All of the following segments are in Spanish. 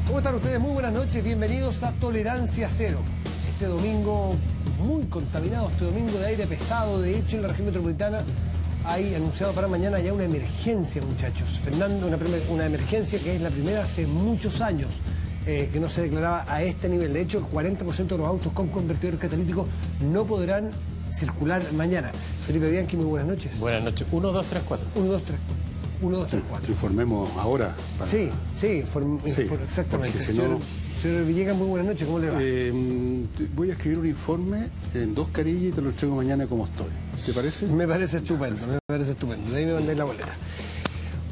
¿Cómo están ustedes? Muy buenas noches, bienvenidos a Tolerancia Cero. Este domingo muy contaminado, este domingo de aire pesado. De hecho, en la región metropolitana hay anunciado para mañana ya una emergencia, muchachos. Fernando, una emergencia que es la primera hace muchos años que no se declaraba a este nivel. De hecho, el 40% de los autos con convertidor catalítico no podrán circular mañana. Felipe Bianchi, muy buenas noches. Buenas noches. 1, 2, 3, 4. 1, 2, 3. 1, 2, 3, 4. Informemos ahora. Para... Sí, exactamente. Si no... Señor Villegas, muy buenas noches, ¿cómo le va? Voy a escribir un informe en 2 carillas y te lo entrego mañana como estoy. ¿Te parece? Me parece estupendo, De ahí me mandáis la boleta.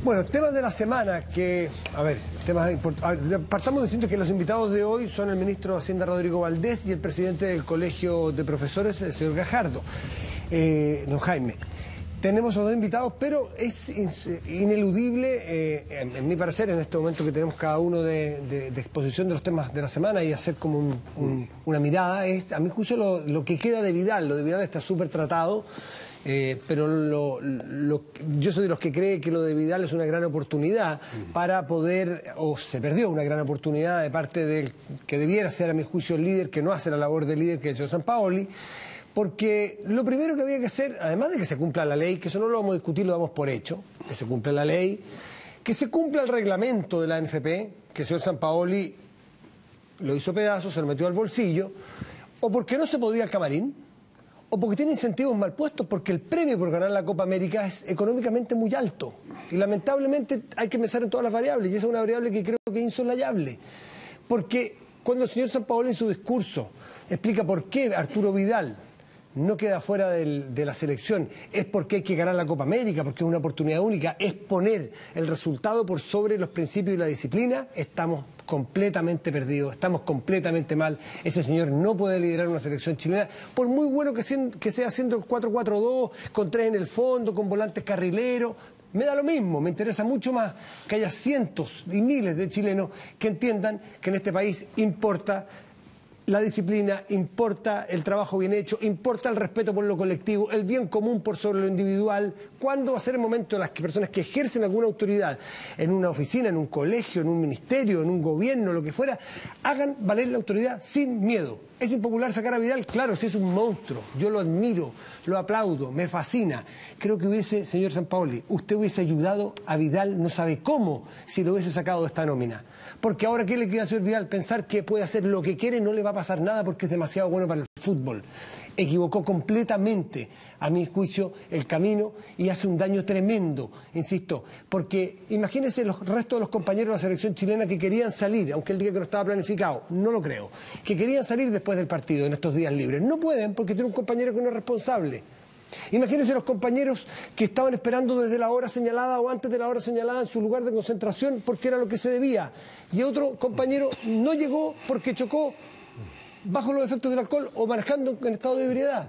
Bueno, temas de la semana que... A ver, temas importantes. Partamos diciendo que los invitados de hoy son el ministro de Hacienda, Rodrigo Valdés, y el presidente del Colegio de Profesores, el señor Gajardo, don Jaime. Tenemos a dos invitados, pero es ineludible, en mi parecer, en este momento que tenemos cada uno de exposición de los temas de la semana y hacer como una mirada, es a mi juicio lo que queda de Vidal. Lo de Vidal está súper tratado, pero yo soy de los que cree que lo de Vidal es una gran oportunidad para poder, o se perdió una gran oportunidad de parte del que debiera ser, a mi juicio, el líder, que no hace la labor de líder, que es el señor Sampaoli. Porque lo primero que había que hacer, además de que se cumpla la ley, que eso no lo vamos a discutir, lo damos por hecho, que se cumpla la ley, que se cumpla el reglamento de la ANFP, que el señor Sampaoli lo hizo pedazos, se lo metió al bolsillo, o porque no se podía al camarín, o porque tiene incentivos mal puestos, porque el premio por ganar la Copa América es económicamente muy alto. Y lamentablemente hay que pensar en todas las variables, y esa es una variable que creo que es insolayable. Porque cuando el señor Sampaoli en su discurso explica por qué Arturo Vidal no queda fuera de la selección, es porque hay que ganar la Copa América, porque es una oportunidad única, es poner el resultado por sobre los principios y la disciplina, estamos completamente perdidos, estamos completamente mal. Ese señor no puede liderar una selección chilena, por muy bueno que sea haciendo el 4-4-2, con 3 en el fondo, con volantes carrileros. Me da lo mismo, me interesa mucho más que haya cientos y miles de chilenos que entiendan que en este país importa la disciplina, importa el trabajo bien hecho, importa el respeto por lo colectivo, el bien común por sobre lo individual. ¿Cuándo va a ser el momento de las personas que ejercen alguna autoridad en una oficina, en un colegio, en un ministerio, en un gobierno, lo que fuera, hagan valer la autoridad sin miedo? ¿Es impopular sacar a Vidal? Claro, sí, es un monstruo. Yo lo admiro, lo aplaudo, me fascina. Creo que señor Sampaoli, usted hubiese ayudado a Vidal, no sabe cómo, si lo hubiese sacado de esta nómina. Porque ahora, ¿qué le queda a señor Vidal? Pensar que puede hacer lo que quiere, no le va a pasar nada porque es demasiado bueno para el fútbol. Equivocó completamente, a mi juicio, el camino y hace un daño tremendo, insisto. Porque imagínense los restos de los compañeros de la selección chilena que querían salir, aunque él diga que no estaba planificado, no lo creo, que querían salir después del partido, en estos días libres. No pueden porque tiene un compañero que no es responsable. Imagínense los compañeros que estaban esperando desde la hora señalada o antes de la hora señalada en su lugar de concentración porque era lo que se debía. Y otro compañero no llegó porque chocó bajo los efectos del alcohol o manejando en estado de ebriedad.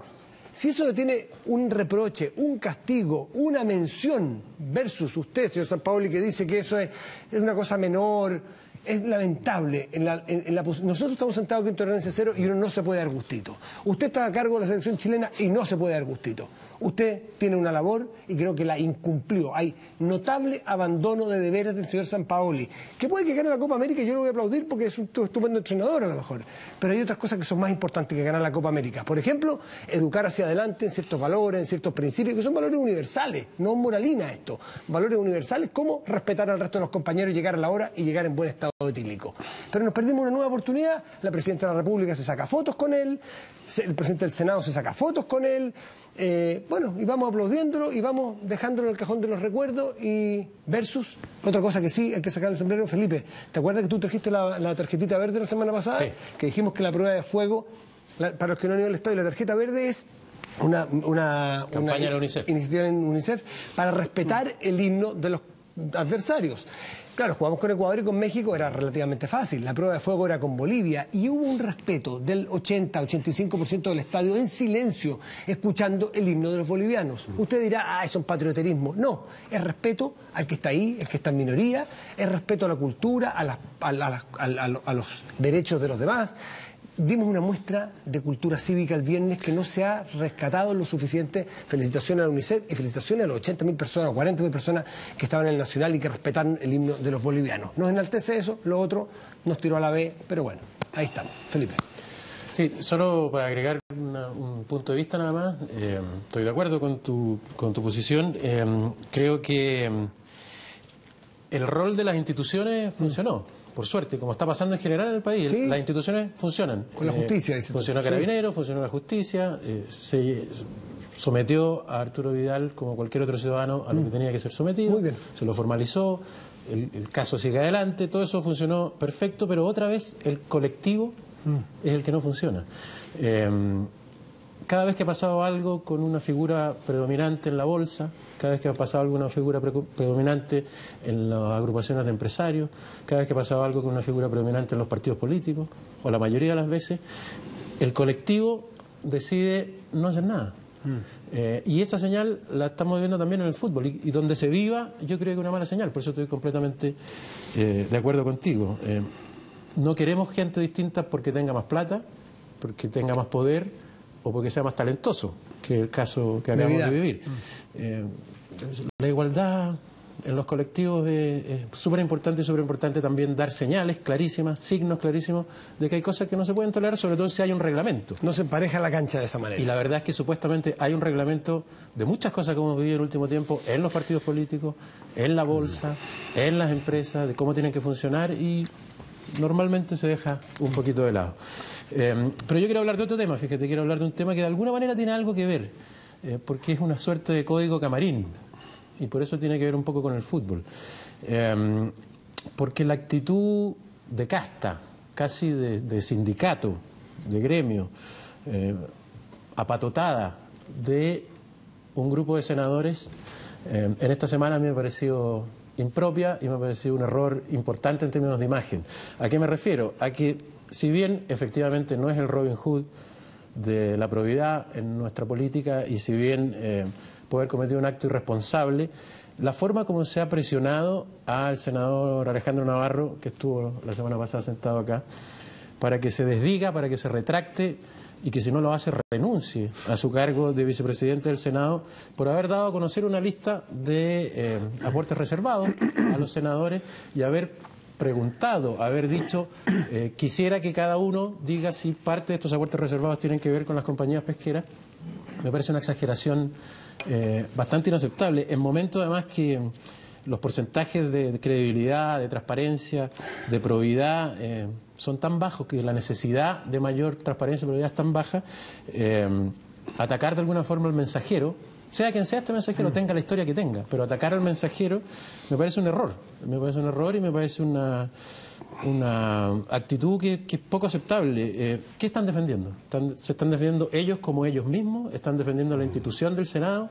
Si eso tiene un reproche, un castigo, una mención versus usted, señor Sampaoli, que dice que eso es una cosa menor, es lamentable. Nosotros estamos sentados aquí en Tolerancia Cero y uno no se puede dar gustito. Usted está a cargo de la selección chilena y no se puede dar gustito. Usted tiene una labor y creo que la incumplió. Hay notable abandono de deberes del señor Sampaoli, que puede que gane la Copa América y yo lo voy a aplaudir porque es un estupendo entrenador a lo mejor. Pero hay otras cosas que son más importantes que ganar la Copa América. Por ejemplo, educar hacia adelante en ciertos valores, en ciertos principios, que son valores universales, no moralina esto. Valores universales como respetar al resto de los compañeros, llegar a la hora y llegar en buen estado etílico. Pero nos perdimos una nueva oportunidad, la Presidenta de la República se saca fotos con él, el Presidente del Senado se saca fotos con él, bueno, y vamos aplaudiéndolo y vamos dejándolo en el cajón de los recuerdos y versus otra cosa que sí hay que sacar el sombrero. Felipe, ¿te acuerdas que tú trajiste la tarjetita verde la semana pasada? Sí. Que dijimos que la prueba de fuego, para los que no han ido al estadio, la tarjeta verde es una campaña de UNICEF. Iniciativa en UNICEF para respetar el himno de los adversarios. Claro, jugamos con Ecuador y con México, era relativamente fácil. La prueba de fuego era con Bolivia y hubo un respeto del 80-85% del estadio en silencio, escuchando el himno de los bolivianos. Usted dirá, es un patrioterismo. No, es respeto al que está ahí, el que está en minoría, es respeto a la cultura, a los derechos de los demás. dimos una muestra de cultura cívica el viernes que no se ha rescatado lo suficiente. Felicitaciones a la UNICEF y felicitaciones a los 80.000 personas o 40.000 personas que estaban en el Nacional y que respetaron el himno de los bolivianos. Nos enaltece eso, lo otro nos tiró a la B, pero bueno, ahí estamos. Felipe. Sí, solo para agregar un punto de vista nada más, estoy de acuerdo con tu posición. Creo que el rol de las instituciones funcionó. Por suerte, como está pasando en general en el país, sí, las instituciones funcionan. Con la justicia, funcionó Carabineros, funcionó la justicia, se sometió a Arturo Vidal como cualquier otro ciudadano a lo que tenía que ser sometido. Muy bien. Se lo formalizó, el caso sigue adelante, todo eso funcionó perfecto, pero otra vez el colectivo es el que no funciona. Cada vez que ha pasado algo con una figura predominante en la bolsa, cada vez que ha pasado alguna figura predominante en las agrupaciones de empresarios, cada vez que ha pasado algo con una figura predominante en los partidos políticos, o la mayoría de las veces, el colectivo decide no hacer nada. Y esa señal la estamos viendo también en el fútbol, y donde se viva yo creo que es una mala señal, por eso estoy completamente de acuerdo contigo. No queremos gente distinta porque tenga más plata, porque tenga más poder o porque sea más talentoso, que es el caso que acabamos de vivir. La igualdad en los colectivos es súper importante también dar señales clarísimas, signos clarísimos de que hay cosas que no se pueden tolerar, sobre todo si hay un reglamento. No se empareja la cancha de esa manera. Y la verdad es que supuestamente hay un reglamento de muchas cosas que hemos vivido en el último tiempo en los partidos políticos, en la bolsa, en las empresas, de cómo tienen que funcionar, y normalmente se deja un poquito de lado. Pero yo quiero hablar de otro tema, fíjate, quiero hablar de un tema que de alguna manera tiene algo que ver, porque es una suerte de código camarín, y por eso tiene que ver un poco con el fútbol. Porque la actitud de casta, casi de sindicato, de gremio, apatotada de un grupo de senadores, en esta semana a mí me ha parecido impropia y me ha parecido un error importante en términos de imagen. ¿A qué me refiero? A que si bien efectivamente no es el Robin Hood de la probidad en nuestra política, y si bien puede haber cometido un acto irresponsable, la forma como se ha presionado al senador Alejandro Navarro, que estuvo la semana pasada sentado acá, para que se desdiga, para que se retracte, y que si no lo hace renuncie a su cargo de vicepresidente del Senado, por haber dado a conocer una lista de aportes reservados a los senadores y haber preguntado, haber dicho, quisiera que cada uno diga si parte de estos aportes reservados tienen que ver con las compañías pesqueras. Me parece una exageración bastante inaceptable, en momentos además que los porcentajes de credibilidad, de transparencia, de probidad son tan bajos, que la necesidad de mayor transparencia y probidad es tan baja. Atacar de alguna forma al mensajero, sea quien sea este mensajero, tenga la historia que tenga, pero atacar al mensajero me parece un error, y me parece una actitud que es poco aceptable. ¿Qué están defendiendo? ¿Se están defendiendo ellos como ellos mismos? ¿Están defendiendo la institución del Senado?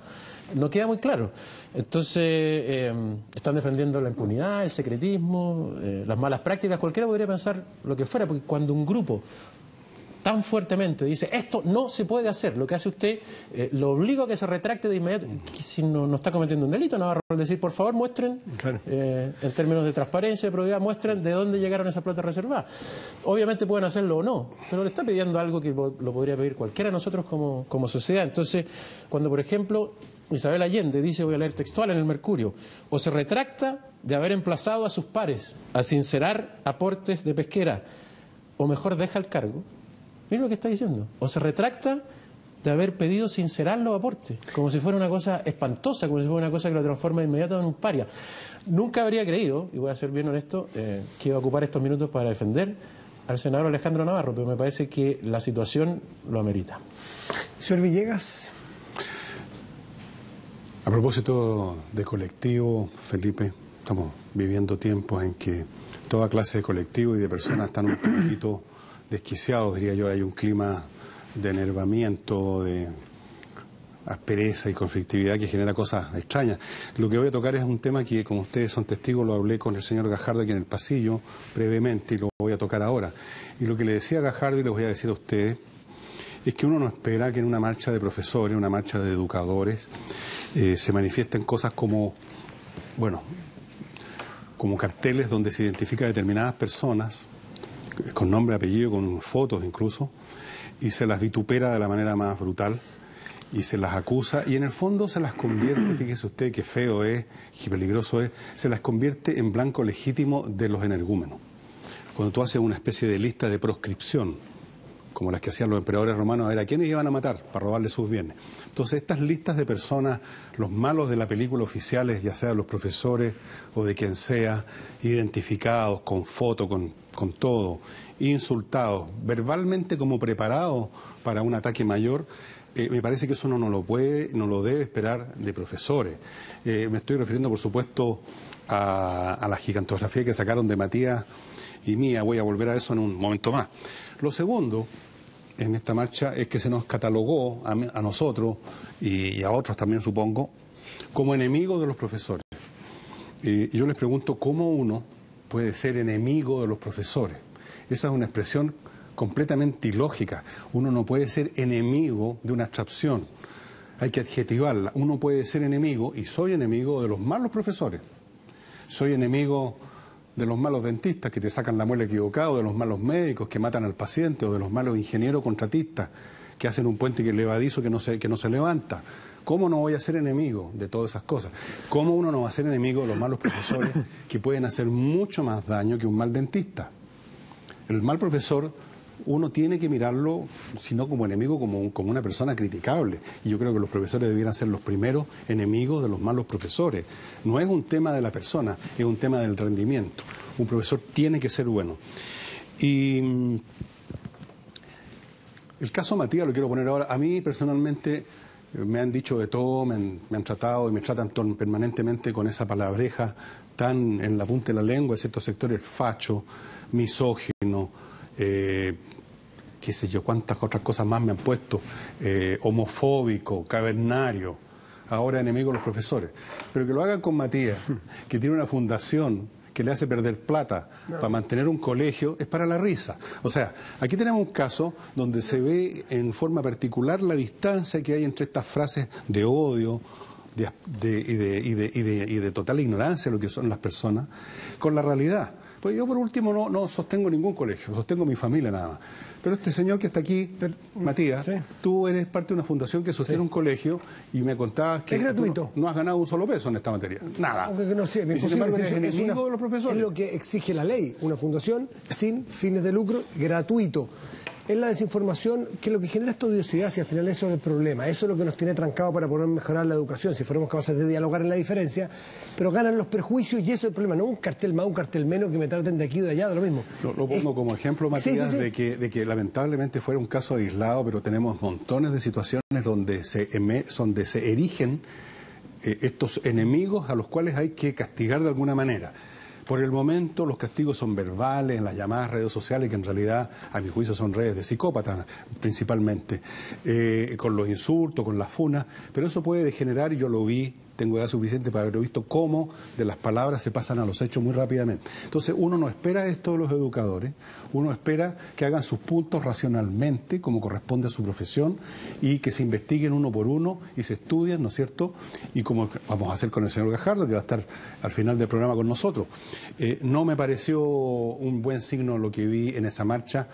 No queda muy claro. Entonces, están defendiendo la impunidad, el secretismo, las malas prácticas. Cualquiera podría pensar lo que fuera, porque cuando un grupo tan fuertemente dice esto no se puede hacer, lo que hace usted lo obliga a que se retracte de inmediato, que si no está cometiendo un delito. Navarro, al decir, por favor muestren, claro, en términos de transparencia, de probidad, muestren de dónde llegaron esas platas reservadas. Obviamente pueden hacerlo o no, pero le está pidiendo algo que lo podría pedir cualquiera de nosotros como sociedad. Entonces, cuando por ejemplo Isabel Allende dice, voy a leer textual en el Mercurio, o se retracta de haber emplazado a sus pares a sincerar aportes de pesquera, o mejor deja el cargo. Mira lo que está diciendo. O se retracta de haber pedido sincerar los aportes, como si fuera una cosa espantosa, como si fuera una cosa que lo transforma de inmediato en un paria. Nunca habría creído, y voy a ser bien honesto, que iba a ocupar estos minutos para defender al senador Alejandro Navarro, pero me parece que la situación lo amerita. Señor Villegas. A propósito de colectivo, Felipe, estamos viviendo tiempos en que toda clase de colectivo y de personas están un poquito desquiciados, diría yo. Hay un clima de enervamiento, de aspereza y conflictividad que genera cosas extrañas. Lo que voy a tocar es un tema que, como ustedes son testigos, lo hablé con el señor Gajardo aquí en el pasillo brevemente, y lo voy a tocar ahora. Y lo que le decía a Gajardo, y les voy a decir a ustedes, es que uno no espera que en una marcha de profesores, una marcha de educadores, se manifiesten cosas como, bueno, como carteles donde se identifica a determinadas personas con nombre, apellido, con fotos incluso, y se las vitupera de la manera más brutal, y se las acusa, y en el fondo se las convierte, fíjese usted qué feo es, qué peligroso es, se las convierte en blanco legítimo de los energúmenos. Cuando tú haces una especie de lista de proscripción, como las que hacían los emperadores romanos, a ver a quiénes iban a matar para robarle sus bienes. Entonces estas listas de personas, los malos de la película oficiales, ya sea los profesores o de quien sea, identificados con foto, con todo, insultados, verbalmente como preparados para un ataque mayor, me parece que eso no lo debe esperar de profesores. Me estoy refiriendo, por supuesto, a la gigantografía que sacaron de Matías y mía. Voy a volver a eso en un momento más. Lo segundo en esta marcha es que se nos catalogó a nosotros y a otros también, supongo, como enemigos de los profesores. Y yo les pregunto, ¿cómo uno puede ser enemigo de los profesores? Esa es una expresión completamente ilógica. Uno no puede ser enemigo de una abstracción. Hay que adjetivarla. Uno puede ser enemigo, y soy enemigo de los malos profesores. Soy enemigo de los malos dentistas que te sacan la muela equivocada, o de los malos médicos que matan al paciente, o de los malos ingenieros contratistas que hacen un puente levadizo que no se levanta. ¿Cómo no voy a ser enemigo de todas esas cosas? ¿Cómo uno no va a ser enemigo de los malos profesores que pueden hacer mucho más daño que un mal dentista? El mal profesor uno tiene que mirarlo, si no como enemigo, como una persona criticable. Y yo creo que los profesores debieran ser los primeros enemigos de los malos profesores. No es un tema de la persona, es un tema del rendimiento. Un profesor tiene que ser bueno. Y el caso Matías lo quiero poner ahora. A mí personalmente me han dicho de todo, me han tratado y me tratan permanentemente con esa palabreja tan en la punta de la lengua de ciertos sectores: facho, misógino, qué sé yo, cuántas otras cosas más me han puesto, homofóbico, cavernario, ahora enemigo de los profesores. Pero que lo hagan con Matías, que tiene una fundación que le hace perder plata para mantener un colegio, es para la risa. O sea, aquí tenemos un caso donde se ve en forma particular la distancia que hay entre estas frases de odio y de total ignorancia de lo que son las personas con la realidad. Pues yo por último no sostengo ningún colegio, sostengo mi familia nada más. Pero este señor que está aquí, Matías, sí, tú eres parte de una fundación que sostiene un colegio y me contabas que es gratuito. No has ganado un solo peso en esta materia. Nada. Aunque no sé, y sin embargo eres enemigo de los profesores. Es lo que exige la ley, una fundación sin fines de lucro, gratuito. Es la desinformación que lo que genera esta odiosidad, si al final eso es el problema. Eso es lo que nos tiene trancado para poder mejorar la educación, si fuéramos capaces de dialogar en la diferencia, pero ganan los perjuicios y eso es el problema. No un cartel más, un cartel menos, que me traten de aquí o de allá, de lo mismo. Lo pongo como ejemplo, Matías, sí. De que lamentablemente fuera un caso aislado, pero tenemos montones de situaciones donde se erigen estos enemigos a los cuales hay que castigar de alguna manera. Por el momento los castigos son verbales en las llamadas redes sociales, que en realidad a mi juicio son redes de psicópatas principalmente, con los insultos, con las funas, pero eso puede degenerar, y yo lo vi, tengo edad suficiente para haberlo visto, cómo de las palabras se pasan a los hechos muy rápidamente. Entonces uno no espera esto de los educadores, uno espera que hagan sus puntos racionalmente, como corresponde a su profesión, y que se investiguen uno por uno y se estudien, ¿no es cierto? Y como vamos a hacer con el señor Gajardo, que va a estar al final del programa con nosotros. No me pareció un buen signo lo que vi en esa marcha.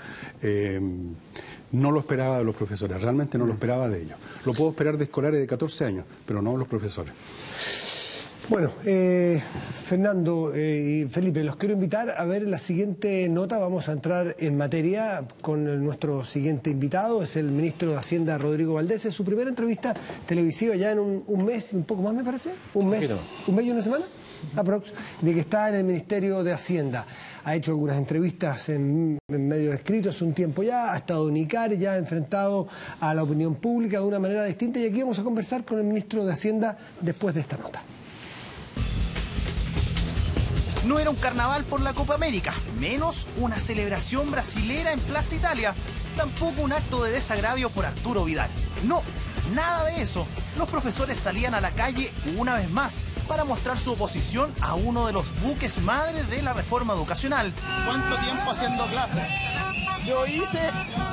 No lo esperaba de los profesores, realmente no lo esperaba de ellos. Lo puedo esperar de escolares de 14 años, pero no de los profesores. Bueno, Fernando y Felipe, los quiero invitar a ver la siguiente nota. Vamos a entrar en materia con nuestro siguiente invitado, es el ministro de Hacienda, Rodrigo Valdés. Es su primera entrevista televisiva ya en un mes, un poco más me parece, un mes y una semana, aprox, de que está en el Ministerio de Hacienda. Ha hecho algunas entrevistas en medios escritos hace un tiempo ya, ha estado en ICAR, ya ha enfrentado a la opinión pública de una manera distinta, y aquí vamos a conversar con el ministro de Hacienda después de esta nota. No era un carnaval por la Copa América, menos una celebración brasilera en Plaza Italia, tampoco un acto de desagravio por Arturo Vidal. No, nada de eso. Los profesores salían a la calle una vez más para mostrar su oposición a uno de los buques madre de la reforma educacional. ¿Cuánto tiempo haciendo clase? Yo hice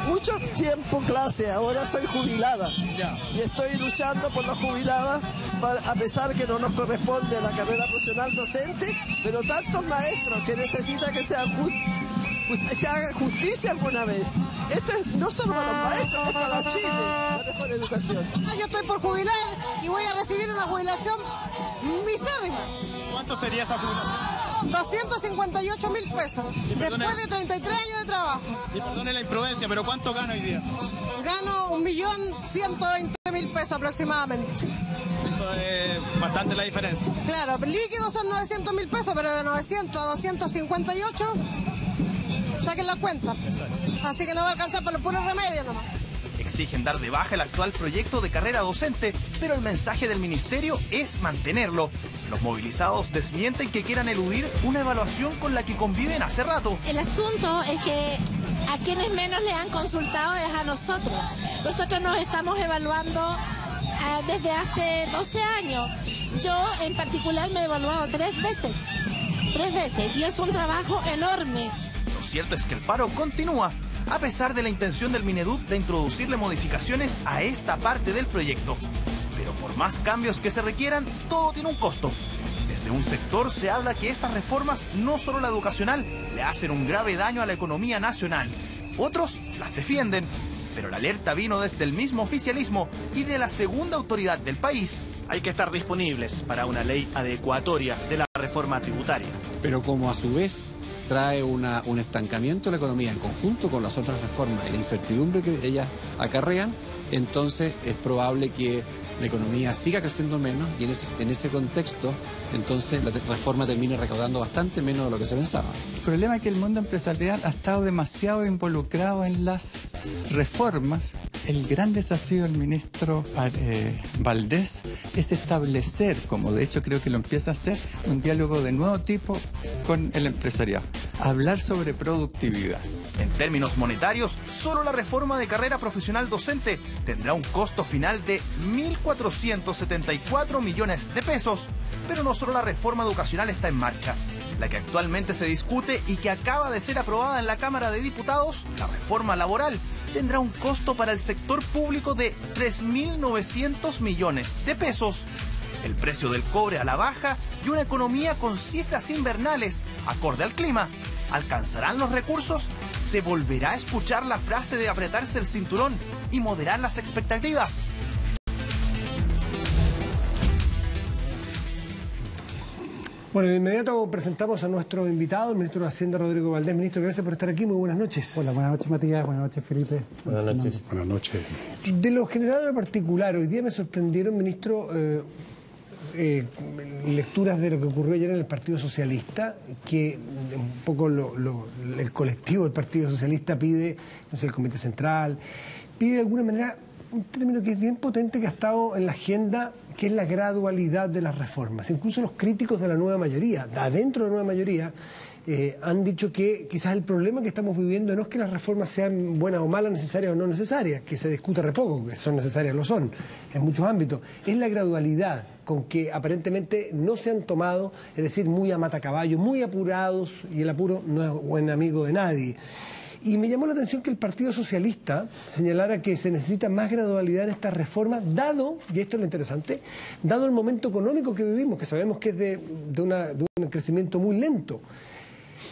mucho tiempo clase, ahora soy jubilada. Ya. Y estoy luchando por las jubiladas, a pesar que no nos corresponde la carrera profesional docente, pero tantos maestros que necesitan que sean se haga justicia alguna vez. Esto es no solo para los maestros, es para Chile, la mejor educación. Yo estoy por jubilar y voy a recibir una jubilación misérrima. ¿Cuánto sería esa jubilación? 258.000 pesos, después de 33 años de trabajo. Y perdone la imprudencia, pero ¿cuánto gana hoy día? Gano 1.120.000 pesos aproximadamente. Eso es bastante la diferencia. Claro, líquidos son 900.000 pesos, pero de 900 a 258, saquen la cuenta. Así que no va a alcanzar para los puros remedios nomás. Exigen dar de baja el actual proyecto de carrera docente, pero el mensaje del ministerio es mantenerlo. Los movilizados desmienten que quieran eludir una evaluación con la que conviven hace rato. El asunto es que a quienes menos le han consultado es a nosotros. Nosotros nos estamos evaluando desde hace 12 años. Yo en particular me he evaluado 3 veces, y es un trabajo enorme. Lo cierto es que el paro continúa, a pesar de la intención del Mineduc de introducirle modificaciones a esta parte del proyecto. Pero por más cambios que se requieran, todo tiene un costo. Desde un sector se habla que estas reformas, no solo la educacional, le hacen un grave daño a la economía nacional. Otros las defienden, pero la alerta vino desde el mismo oficialismo y de la segunda autoridad del país. Hay que estar disponibles para una ley adecuatoria de la reforma tributaria. Pero como a su vez trae un estancamiento de la economía en conjunto con las otras reformas y la incertidumbre que ellas acarrean, entonces es probable que la economía siga creciendo menos y en ese contexto, entonces la reforma termine recaudando bastante menos de lo que se pensaba. El problema es que el mundo empresarial ha estado demasiado involucrado en las reformas. El gran desafío del ministro Valdés es establecer, como de hecho creo que lo empieza a hacer, un diálogo de nuevo tipo con el empresariado. Hablar sobre productividad. En términos monetarios, solo la reforma de carrera profesional docente tendrá un costo final de 1.474 millones de pesos. Pero no solo la reforma educacional está en marcha. La que actualmente se discute y que acaba de ser aprobada en la Cámara de Diputados, la reforma laboral, tendrá un costo para el sector público de 3.900 millones de pesos. El precio del cobre a la baja y una economía con cifras invernales acorde al clima. ¿Alcanzarán los recursos? ¿Se volverá a escuchar la frase de apretarse el cinturón y moderar las expectativas? Bueno, de inmediato presentamos a nuestro invitado, el ministro de Hacienda, Rodrigo Valdés. Ministro, gracias por estar aquí. Muy buenas noches. Hola, buenas noches, Matías. Buenas noches, Felipe. Buenas noches. Buenas noches. De lo general a lo particular, hoy día me sorprendieron, ministro, lecturas de lo que ocurrió ayer en el Partido Socialista, que un poco el colectivo del Partido Socialista pide, no sé, el Comité Central, pide de alguna manera un término que es bien potente, que ha estado en la agenda, que es la gradualidad de las reformas. Incluso los críticos de la nueva mayoría, adentro de la nueva mayoría, han dicho que quizás el problema que estamos viviendo no es que las reformas sean buenas o malas, necesarias o no necesarias, que se discute re poco, que son necesarias, lo son, en muchos ámbitos, es la gradualidad con que aparentemente no se han tomado, es decir, muy a matacaballo, muy apurados, y el apuro no es buen amigo de nadie. Y me llamó la atención que el Partido Socialista señalara que se necesita más gradualidad en estas reformas, dado, y esto es lo interesante, dado el momento económico que vivimos, que sabemos que es de un crecimiento muy lento.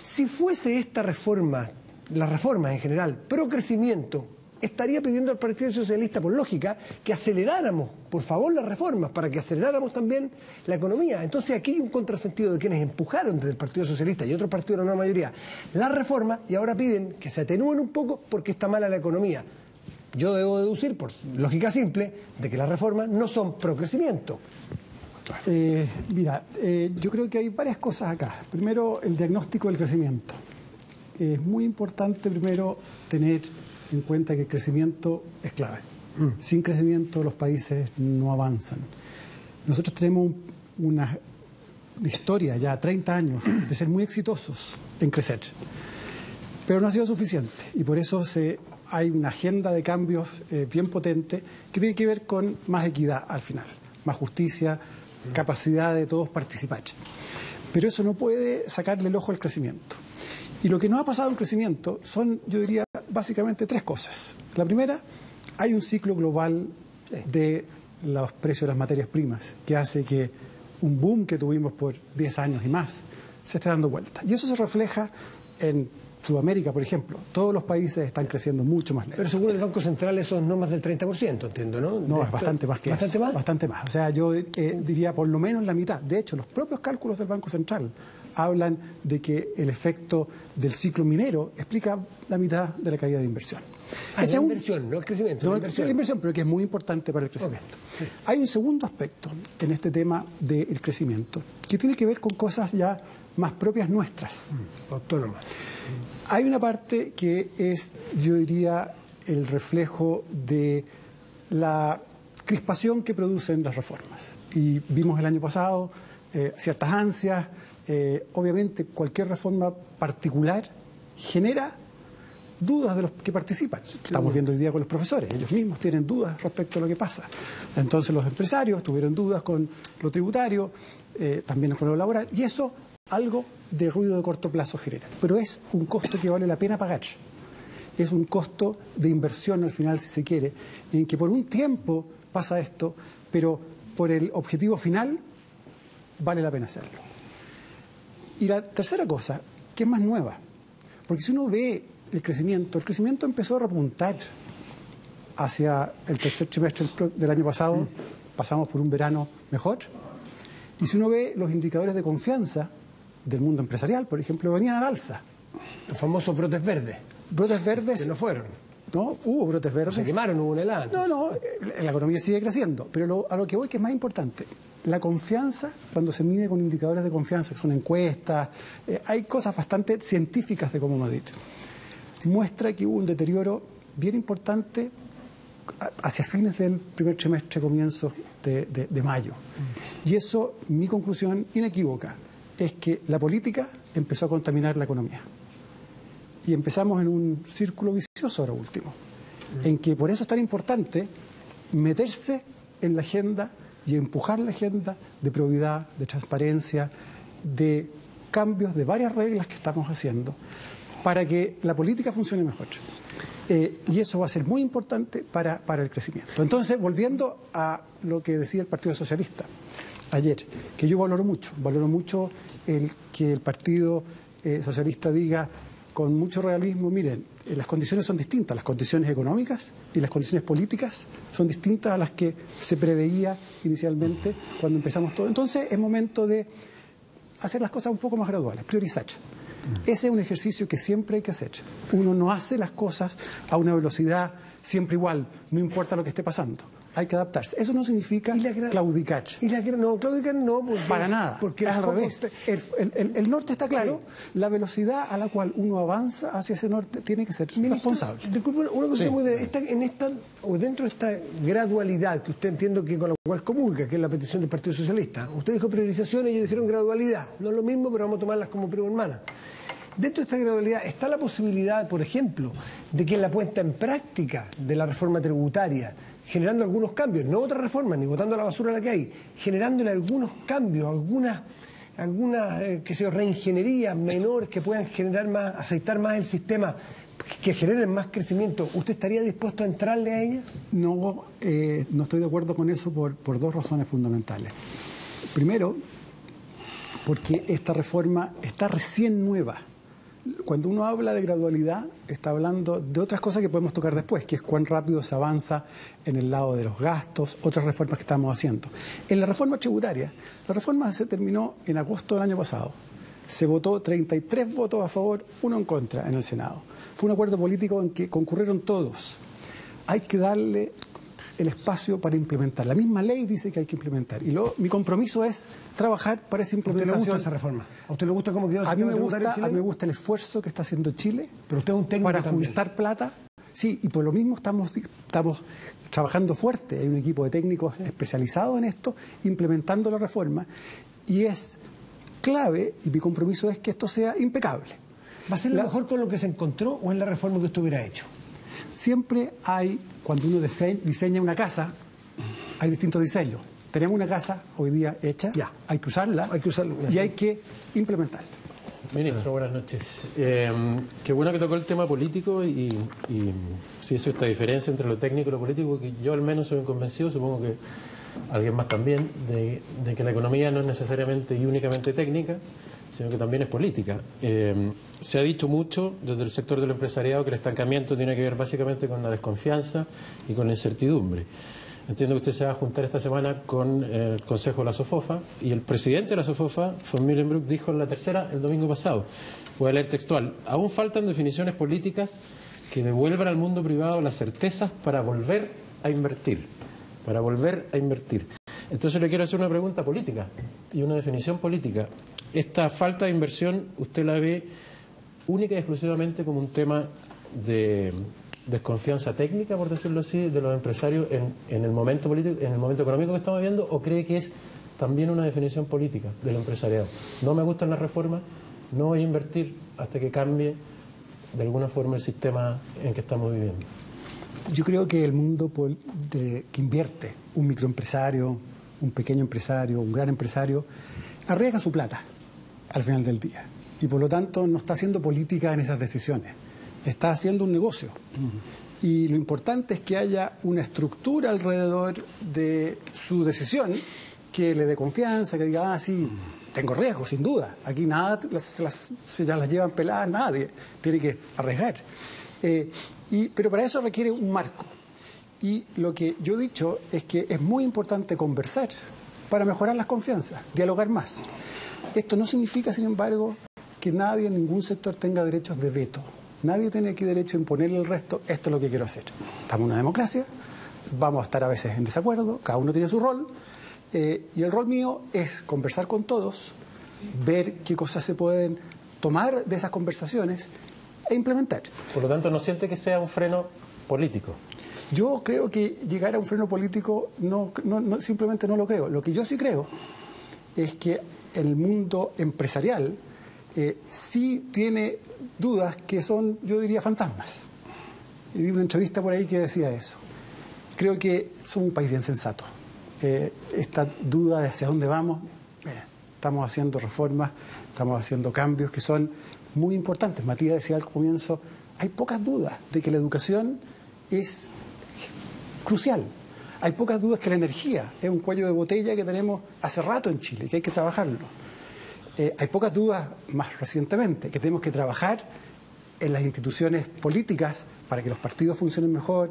Si fuese esta reforma, las reformas en general, pro crecimiento, estaría pidiendo al Partido Socialista, por lógica, que aceleráramos, por favor, las reformas, para que aceleráramos también la economía. Entonces aquí hay un contrasentido de quienes empujaron desde el Partido Socialista y otros partidos de la nueva mayoría las reformas, y ahora piden que se atenúen un poco porque está mala la economía. Yo debo deducir, por lógica simple, de que las reformas no son pro crecimiento. Mira, yo creo que hay varias cosas acá. Primero, el diagnóstico del crecimiento. Es muy importante primero tener en cuenta que el crecimiento es clave. Sin crecimiento los países no avanzan. Nosotros tenemos una historia ya 30 años de ser muy exitosos en crecer, pero no ha sido suficiente y por eso hay una agenda de cambios bien potente que tiene que ver con más equidad al final, más justicia, capacidad de todos participar. Pero eso no puede sacarle el ojo al crecimiento. Y lo que nos ha pasado en crecimiento son, yo diría, básicamente 3 cosas. La primera, hay un ciclo global de los precios de las materias primas que hace que un boom que tuvimos por 10 años y más se esté dando vuelta. Y eso se refleja en Sudamérica, por ejemplo, todos los países están creciendo mucho más lento. Pero según el Banco Central eso es no más del 30%, entiendo, ¿no? No, es bastante más que ¿Bastante eso. más? Bastante más. O sea, yo diría por lo menos la mitad. De hecho, los propios cálculos del Banco Central hablan de que el efecto del ciclo minero explica la mitad de la caída de inversión. Es la inversión, no el crecimiento. No, la inversión, pero que es muy importante para el crecimiento. Okay. Sí. Hay un segundo aspecto en este tema del crecimiento que tiene que ver con cosas ya más propias nuestras. Autónomas. Hay una parte que es, yo diría, el reflejo de la crispación que producen las reformas. Y vimos el año pasado ciertas ansias. Obviamente, cualquier reforma particular genera dudas de los que participan. Estamos viendo hoy día con los profesores. Ellos mismos tienen dudas respecto a lo que pasa. Entonces, los empresarios tuvieron dudas con lo tributario, también con lo laboral, y eso algo de ruido de corto plazo genera. Pero es un costo que vale la pena pagar. Es un costo de inversión al final, si se quiere, en que por un tiempo pasa esto, pero por el objetivo final vale la pena hacerlo. Y la tercera cosa, que es más nueva, porque si uno ve el crecimiento empezó a repuntar hacia el tercer trimestre del año pasado, pasamos por un verano mejor, y si uno ve los indicadores de confianza del mundo empresarial, por ejemplo, venían al alza. Los famosos brotes verdes. Brotes verdes. Que no fueron. No, hubo brotes verdes. Se quemaron, hubo un helado. No, la economía sigue creciendo, pero a lo que voy que es más importante, la confianza, cuando se mide con indicadores de confianza, que son encuestas, hay cosas bastante científicas de cómo medir, muestra que hubo un deterioro bien importante hacia fines del primer trimestre, comienzos de mayo. Y eso, mi conclusión inequívoca, es que la política empezó a contaminar la economía. Y empezamos en un círculo vicioso ahora último, en que por eso es tan importante meterse en la agenda y empujar la agenda de probidad, de transparencia, de cambios de varias reglas que estamos haciendo, para que la política funcione mejor. Y eso va a ser muy importante para el crecimiento. Entonces, volviendo a lo que decía el Partido Socialista ayer, que yo valoro mucho que el Partido Socialista diga con mucho realismo, miren, las condiciones son distintas, las condiciones económicas y las condiciones políticas son distintas a las que se preveía inicialmente cuando empezamos todo. Entonces, es momento de hacer las cosas un poco más graduales, priorizar. Ese es un ejercicio que siempre hay que hacer. Uno no hace las cosas a una velocidad siempre igual, no importa lo que esté pasando. Hay que adaptarse. Eso no significa claudicar. No, claudicar no. Para nada. Porque es al revés. El norte está claro. Sí. La velocidad a la cual uno avanza hacia ese norte tiene que ser responsable. Disculpe, una cosa muy breve. Dentro de esta gradualidad que usted entiendo que con la cual comulga, que es la petición del Partido Socialista, usted dijo priorización y ellos dijeron gradualidad. No es lo mismo, pero vamos a tomarlas como primo hermana. Dentro de esta gradualidad está la posibilidad, por ejemplo, de que en la puesta en práctica de la reforma tributaria, generando algunos cambios, no otras reformas, ni botando a la basura la que hay, generándole algunos cambios, algunas reingenierías menores que puedan generar más, aceitar más el sistema, que generen más crecimiento, ¿usted estaría dispuesto a entrarle a ellas? No, no estoy de acuerdo con eso por dos razones fundamentales. Primero, porque esta reforma está recién nueva. Cuando uno habla de gradualidad, está hablando de otras cosas que podemos tocar después, que es cuán rápido se avanza en el lado de los gastos, otras reformas que estamos haciendo. En la reforma tributaria, la reforma se terminó en agosto del año pasado. Se votó 33 votos a favor, 1 en contra en el Senado. Fue un acuerdo político en que concurrieron todos. Hay que darle el espacio para implementar. La misma ley dice que hay que implementar. Y mi compromiso es trabajar para esa implementación. ¿A usted le gusta esa reforma? ¿A usted le gusta cómo quedó el sistema tributario chileno? A mí me gusta el esfuerzo que está haciendo Chile. Pero usted es un técnico para también. Juntar plata. Sí, y por lo mismo estamos trabajando fuerte. Hay un equipo de técnicos especializados en esto, implementando la reforma. Y es clave, y mi compromiso es que esto sea impecable. ¿Va a ser lo mejor con lo que se encontró o es la reforma que usted hubiera hecho? Siempre hay, cuando uno diseña una casa, hay distintos diseños. Tenemos una casa hoy día hecha, hay que usarla y hay que implementarla. Ministro, buenas noches. Qué bueno que tocó el tema político y si hizo esta diferencia entre lo técnico y lo político, que yo al menos soy convencido, supongo que alguien más también, de que la economía no es necesariamente y únicamente técnica, sino que también es política. Se ha dicho mucho desde el sector del empresariado que el estancamiento tiene que ver básicamente con la desconfianza y con la incertidumbre. Entiendo que usted se va a juntar esta semana con el Consejo de la SOFOFA y el presidente de la SOFOFA, von Müllenbroek, dijo en la tercera el domingo pasado, voy a leer textual, aún faltan definiciones políticas que devuelvan al mundo privado las certezas para volver a invertir. Para volver a invertir. Entonces le quiero hacer una pregunta política y una definición política. Esta falta de inversión, ¿usted la ve única y exclusivamente como un tema de desconfianza técnica, por decirlo así, de los empresarios en el momento político, en el momento económico que estamos viviendo, o cree que es también una definición política del empresariado? No me gustan las reformas, no voy a invertir hasta que cambie de alguna forma el sistema en que estamos viviendo. Yo creo que el mundo que invierte, un microempresario, un pequeño empresario, un gran empresario, arriesga su plata al final del día. Y por lo tanto no está haciendo política en esas decisiones. Está haciendo un negocio. Y lo importante es que haya una estructura alrededor de su decisión que le dé confianza, que diga, ah, sí, tengo riesgo, sin duda. Aquí nada, se ya las llevan peladas, nadie tiene que arriesgar. Pero para eso requiere un marco. Y lo que yo he dicho es que es muy importante conversar para mejorar las confianzas, dialogar más. Esto no significa, sin embargo, que nadie en ningún sector tenga derechos de veto. Nadie tiene aquí derecho a imponerle al resto, esto es lo que quiero hacer. Estamos en una democracia, vamos a estar a veces en desacuerdo, cada uno tiene su rol, y el rol mío es conversar con todos, ver qué cosas se pueden tomar de esas conversaciones e implementar. Por lo tanto, ¿no siente que sea un freno político? Yo creo que llegar a un freno político simplemente no lo creo. Lo que yo sí creo es que el mundo empresarial sí tiene dudas que son, yo diría, fantasmas. Y di una entrevista por ahí que decía eso. Creo que somos un país bien sensato. Esta duda de hacia dónde vamos, estamos haciendo reformas, estamos haciendo cambios que son muy importantes. Matías decía al comienzo, hay pocas dudas de que la educación es crucial. Hay pocas dudas que la energía es un cuello de botella que tenemos hace rato en Chile, que hay que trabajarlo. Hay pocas dudas, más recientemente, que tenemos que trabajar en las instituciones políticas para que los partidos funcionen mejor,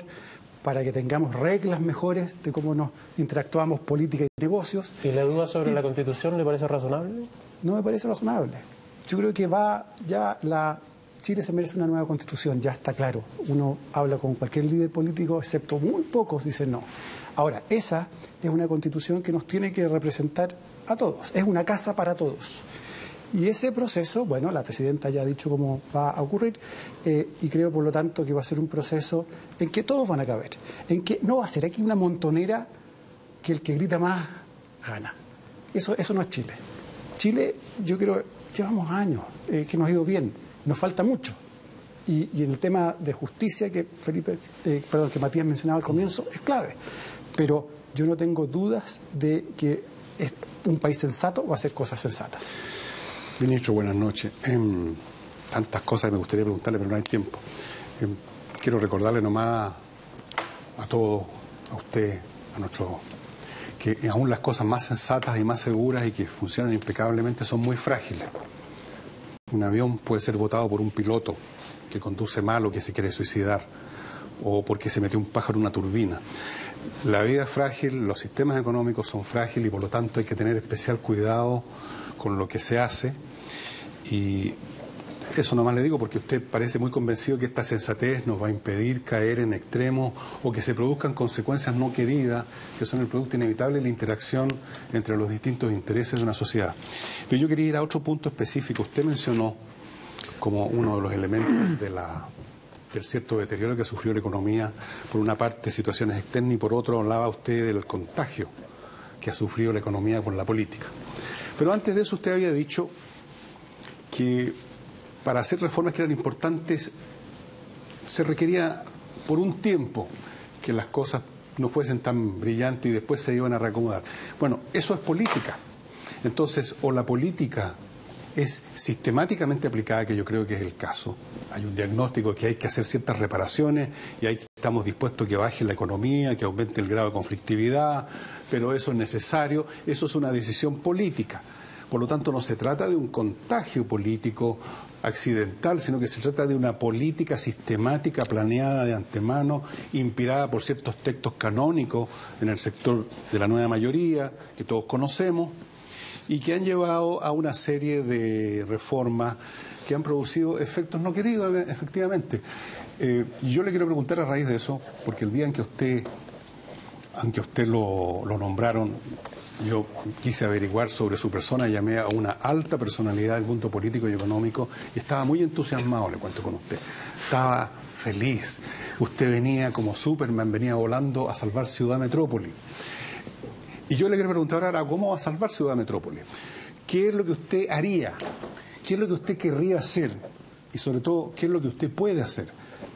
para que tengamos reglas mejores de cómo nos interactuamos política y negocios. ¿Y la duda sobre la Constitución le parece razonable? No me parece razonable. Yo creo que Chile se merece una nueva Constitución, ya está claro. Uno habla con cualquier líder político, excepto muy pocos, dicen no. Ahora, esa es una Constitución que nos tiene que representar a todos, es una casa para todos. Y ese proceso, bueno, la presidenta ya ha dicho cómo va a ocurrir, y creo, por lo tanto, que va a ser un proceso en que todos van a caber, en que no va a ser aquí una montonera que el que grita más gana. Eso no es Chile. Chile, yo creo, llevamos años que nos ha ido bien, nos falta mucho. Y en el tema de justicia que que Matías mencionaba al comienzo, es clave. Pero yo no tengo dudas de que un país sensato va a hacer cosas sensatas. Ministro, buenas noches. Tantas cosas que me gustaría preguntarle, pero no hay tiempo. Quiero recordarle nomás a todos, a usted, a nosotros, que aún las cosas más sensatas y más seguras y que funcionan impecablemente son muy frágiles. Un avión puede ser botado por un piloto que conduce mal o que se quiere suicidar, o porque se metió un pájaro en una turbina. La vida es frágil, los sistemas económicos son frágiles y por lo tanto hay que tener especial cuidado con lo que se hace. Y eso nomás le digo porque usted parece muy convencido que esta sensatez nos va a impedir caer en extremos o que se produzcan consecuencias no queridas, que son el producto inevitable de la interacción entre los distintos intereses de una sociedad. Pero yo quería ir a otro punto específico. Usted mencionó como uno de los elementos del cierto deterioro que sufrió la economía, por una parte situaciones externas y por otro hablaba usted del contagio que ha sufrido la economía con la política. Pero antes de eso usted había dicho que para hacer reformas que eran importantes se requería por un tiempo que las cosas no fuesen tan brillantes y después se iban a reacomodar. Bueno, eso es política. Entonces, o la política es sistemáticamente aplicada, que yo creo que es el caso. Hay un diagnóstico que hay que hacer ciertas reparaciones y ahí estamos dispuestos a que baje la economía, que aumente el grado de conflictividad, pero eso es necesario, eso es una decisión política. Por lo tanto, no se trata de un contagio político accidental, sino que se trata de una política sistemática, planeada de antemano, inspirada por ciertos textos canónicos en el sector de la nueva mayoría, que todos conocemos, y que han llevado a una serie de reformas que han producido efectos no queridos, efectivamente. Yo le quiero preguntar a raíz de eso, porque el día en que usted lo nombraron, yo quise averiguar sobre su persona, llamé a una alta personalidad del mundo político y económico y estaba muy entusiasmado, le cuento con usted. Estaba feliz. Usted venía como Superman, venía volando a salvar Ciudad Metrópoli. Y yo le quiero preguntar ahora, ¿cómo va a salvar Ciudad Metrópoli? ¿Qué es lo que usted haría? ¿Qué es lo que usted querría hacer? Y sobre todo, ¿qué es lo que usted puede hacer?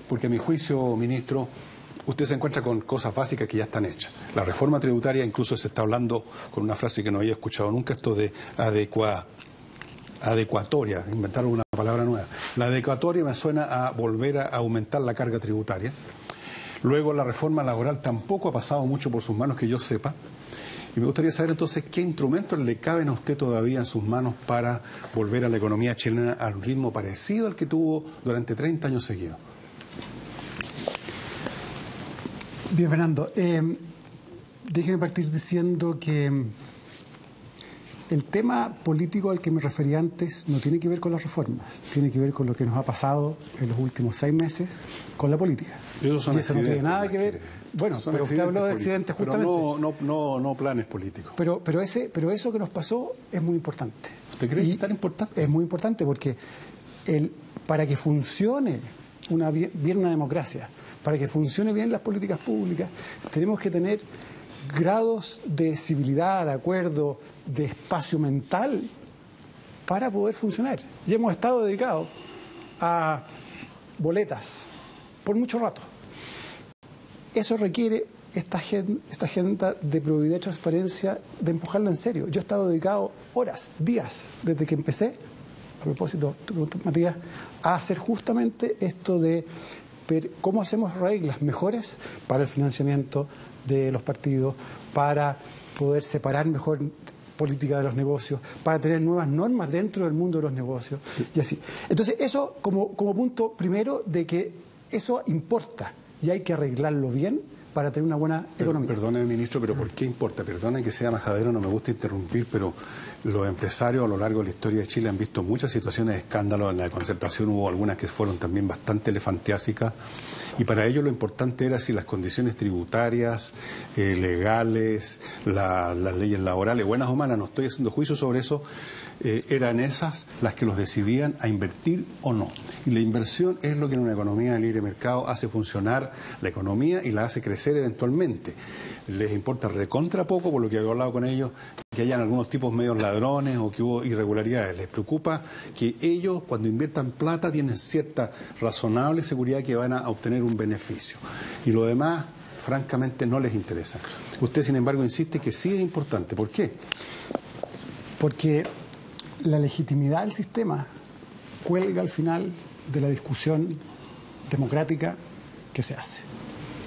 Porque a mi juicio, ministro, usted se encuentra con cosas básicas que ya están hechas. La reforma tributaria, incluso se está hablando con una frase que no había escuchado nunca, esto de adecuatoria, inventaron una palabra nueva. La adecuatoria me suena a volver a aumentar la carga tributaria. Luego la reforma laboral tampoco ha pasado mucho por sus manos que yo sepa. Y me gustaría saber entonces qué instrumentos le caben a usted todavía en sus manos para volver a la economía chilena al ritmo parecido al que tuvo durante 30 años seguidos. Bien, Fernando. Déjeme partir diciendo que el tema político al que me refería antes no tiene que ver con las reformas, tiene que ver con lo que nos ha pasado en los últimos 6 meses con la política. Y eso no tiene nada que ver. Bueno, pero usted habló de accidentes justamente. Pero no planes políticos. Pero eso que nos pasó es muy importante. ¿Usted cree que es tan importante? Es muy importante porque para que funcione bien una democracia, para que funcione bien las políticas públicas, tenemos que tener grados de civilidad, de acuerdo, de espacio mental para poder funcionar. Y hemos estado dedicados a boletas por mucho rato. Eso requiere esta agenda de probidad y transparencia, de empujarla en serio. Yo he estado dedicado horas, días, desde que empecé, a propósito, Matías, a hacer justamente esto de ver cómo hacemos reglas mejores para el financiamiento de los partidos, para poder separar mejor política de los negocios, para tener nuevas normas dentro del mundo de los negocios y así. Entonces, eso como punto primero de que eso importa y hay que arreglarlo bien para tener una buena economía. Perdone, ministro, pero ¿por qué importa? Perdone que sea majadero, no me gusta interrumpir, pero los empresarios a lo largo de la historia de Chile han visto muchas situaciones de escándalo. En la concertación hubo algunas que fueron también bastante elefantiásicas, y para ello lo importante era si las condiciones tributarias, legales, las leyes laborales, buenas o malas, no estoy haciendo juicio sobre eso, eran esas las que los decidían a invertir o no. Y la inversión es lo que en una economía de libre mercado hace funcionar la economía y la hace crecer eventualmente. Les importa recontra poco, por lo que he hablado con ellos, que hayan algunos tipos medios ladrones o que hubo irregularidades. Les preocupa que ellos, cuando inviertan plata, tienen cierta razonable seguridad que van a obtener un beneficio. Y lo demás, francamente, no les interesa. Usted, sin embargo, insiste que sí es importante. ¿Por qué? Porque la legitimidad del sistema cuelga al final de la discusión democrática que se hace.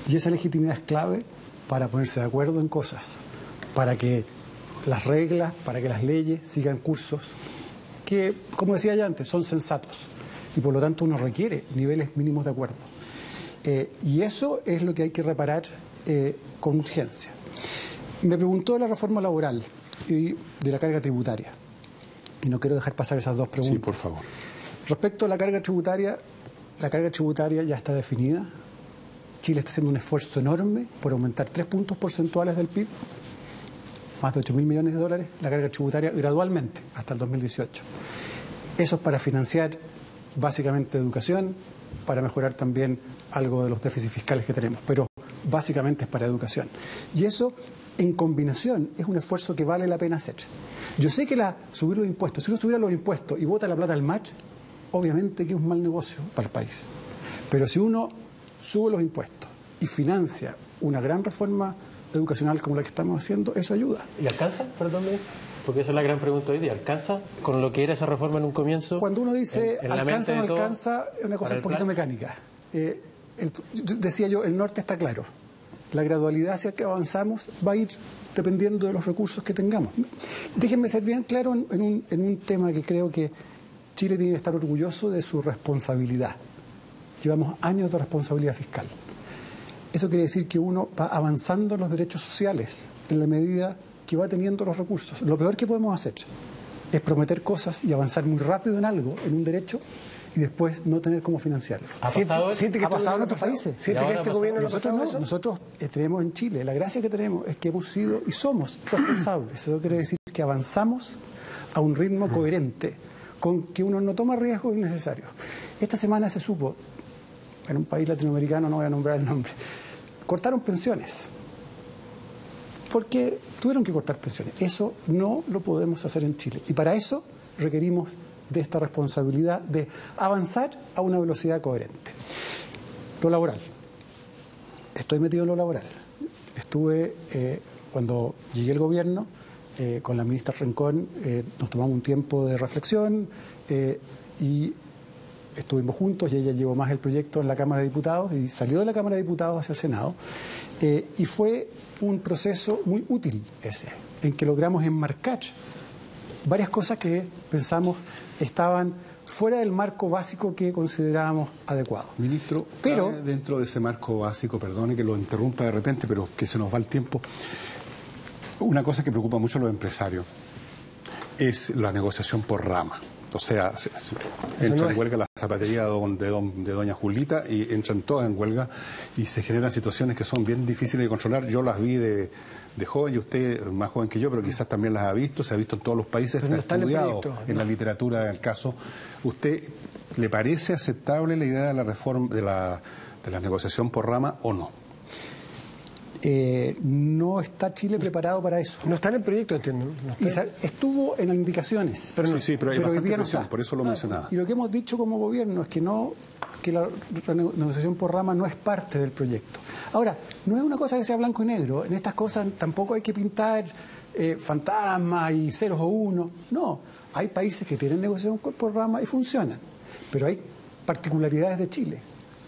Y esa legitimidad es clave para ponerse de acuerdo en cosas, para que las reglas, para que las leyes sigan cursos que, como decía ya antes, son sensatos y por lo tanto uno requiere niveles mínimos de acuerdo. Y eso es lo que hay que reparar con urgencia. Me preguntó de la reforma laboral y de la carga tributaria. Y no quiero dejar pasar esas dos preguntas. Sí, por favor. Respecto a la carga tributaria ya está definida. Chile está haciendo un esfuerzo enorme por aumentar 3 puntos porcentuales del PIB, más de 8.000 millones de dólares, la carga tributaria gradualmente hasta el 2018. Eso es para financiar básicamente educación, para mejorar también algo de los déficits fiscales que tenemos, pero básicamente es para educación. Y eso, en combinación, es un esfuerzo que vale la pena hacer. Yo sé que subir los impuestos, si uno subiera los impuestos y bota la plata al mar, obviamente que es un mal negocio para el país. Pero si uno sube los impuestos y financia una gran reforma educacional como la que estamos haciendo, eso ayuda. ¿Y alcanza? Perdón, porque esa es la gran pregunta hoy día. ¿Alcanza con lo que era esa reforma en un comienzo? Cuando uno dice alcanza o no alcanza, es una cosa un poquito mecánica. Decía yo, el norte está claro. la gradualidad hacia que avanzamos va a ir dependiendo de los recursos que tengamos. Déjenme ser bien claro en un tema que creo que Chile tiene que estar orgulloso de su responsabilidad. Llevamos años de responsabilidad fiscal. Eso quiere decir que uno va avanzando en los derechos sociales en la medida que va teniendo los recursos. Lo peor que podemos hacer es prometer cosas y avanzar muy rápido en algo, en un derecho, y después no tener cómo financiarlo. ¿Ha pasado eso? Ha pasado en otros países. ¿Siente que este gobierno no ha pasado eso? Nosotros tenemos en Chile, la gracia que tenemos es que hemos sido y somos responsables. Eso quiere decir que avanzamos a un ritmo coherente, con que uno no toma riesgos innecesarios. Esta semana se supo, en un país latinoamericano, no voy a nombrar el nombre, cortaron pensiones. Porque tuvieron que cortar pensiones. Eso no lo podemos hacer en Chile. Y para eso requerimos de esta responsabilidad de avanzar a una velocidad coherente. Lo laboral. Estoy metido en lo laboral. Estuve, cuando llegué al gobierno, con la ministra Rincón, nos tomamos un tiempo de reflexión y estuvimos juntos, y ella llevó más el proyecto en la Cámara de Diputados y salió de la Cámara de Diputados hacia el Senado. Y fue un proceso muy útil ese, en que logramos enmarcar varias cosas que pensamos estaban fuera del marco básico que considerábamos adecuado. Ministro, pero dentro de ese marco básico, perdone que lo interrumpa de repente, pero que se nos va el tiempo, una cosa que preocupa mucho a los empresarios es la negociación por rama. O sea, entra en huelga la zapatería de doña Julita y entran todas en huelga y se generan situaciones que son bien difíciles de controlar. Yo las vi de joven, y usted más joven que yo, pero quizás también las ha visto, se ha visto en todos los países, está estudiado en la literatura del caso. ¿Usted le parece aceptable la idea de la reforma, de la negociación por rama o no? No está Chile preparado para eso. No está en el proyecto, entiendo. No estuvo en las indicaciones. Pero pero hay bastante presión, por eso lo mencionaba. Y lo que hemos dicho como gobierno es que la negociación por rama no es parte del proyecto. Ahora, no es una cosa que sea blanco y negro. En estas cosas tampoco hay que pintar fantasmas y ceros o unos. No, hay países que tienen negociación por rama y funcionan. Pero hay particularidades de Chile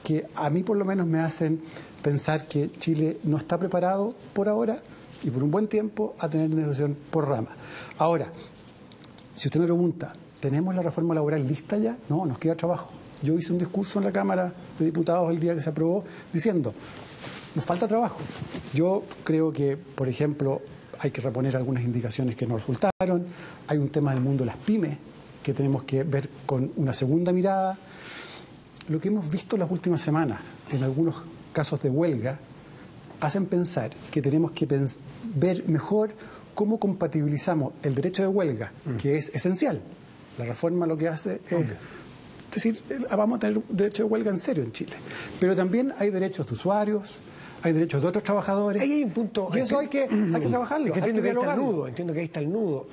que a mí por lo menos me hacen pensar que Chile no está preparado por ahora y por un buen tiempo a tener negociación por rama. Ahora, si usted me pregunta, ¿tenemos la reforma laboral lista ya? No, nos queda trabajo. Yo hice un discurso en la Cámara de Diputados el día que se aprobó diciendo, nos falta trabajo. Yo creo que, por ejemplo, hay que reponer algunas indicaciones que no resultaron, hay un tema del mundo de las pymes que tenemos que ver con una segunda mirada. Lo que hemos visto las últimas semanas en algunos casos de huelga hacen pensar que tenemos que ver mejor cómo compatibilizamos el derecho de huelga, que es esencial. La reforma lo que hace es decir, vamos a tener derecho de huelga en serio en Chile. Pero también hay derechos de usuarios, hay derechos de otros trabajadores. Ahí hay un punto. Y eso hay que trabajarlo. Entiendo que ahí está el nudo.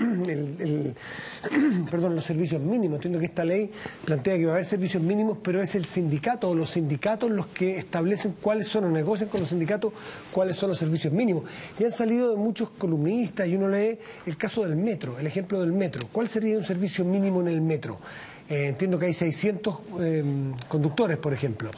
Perdón, los servicios mínimos. Entiendo que esta ley plantea que va a haber servicios mínimos, pero es el sindicato o los sindicatos los que establecen cuáles son, o negocian con los sindicatos cuáles son los servicios mínimos. Y han salido de muchos columnistas y uno lee el caso del metro, el ejemplo del metro. ¿Cuál sería un servicio mínimo en el metro? Entiendo que hay 600 conductores, por ejemplo.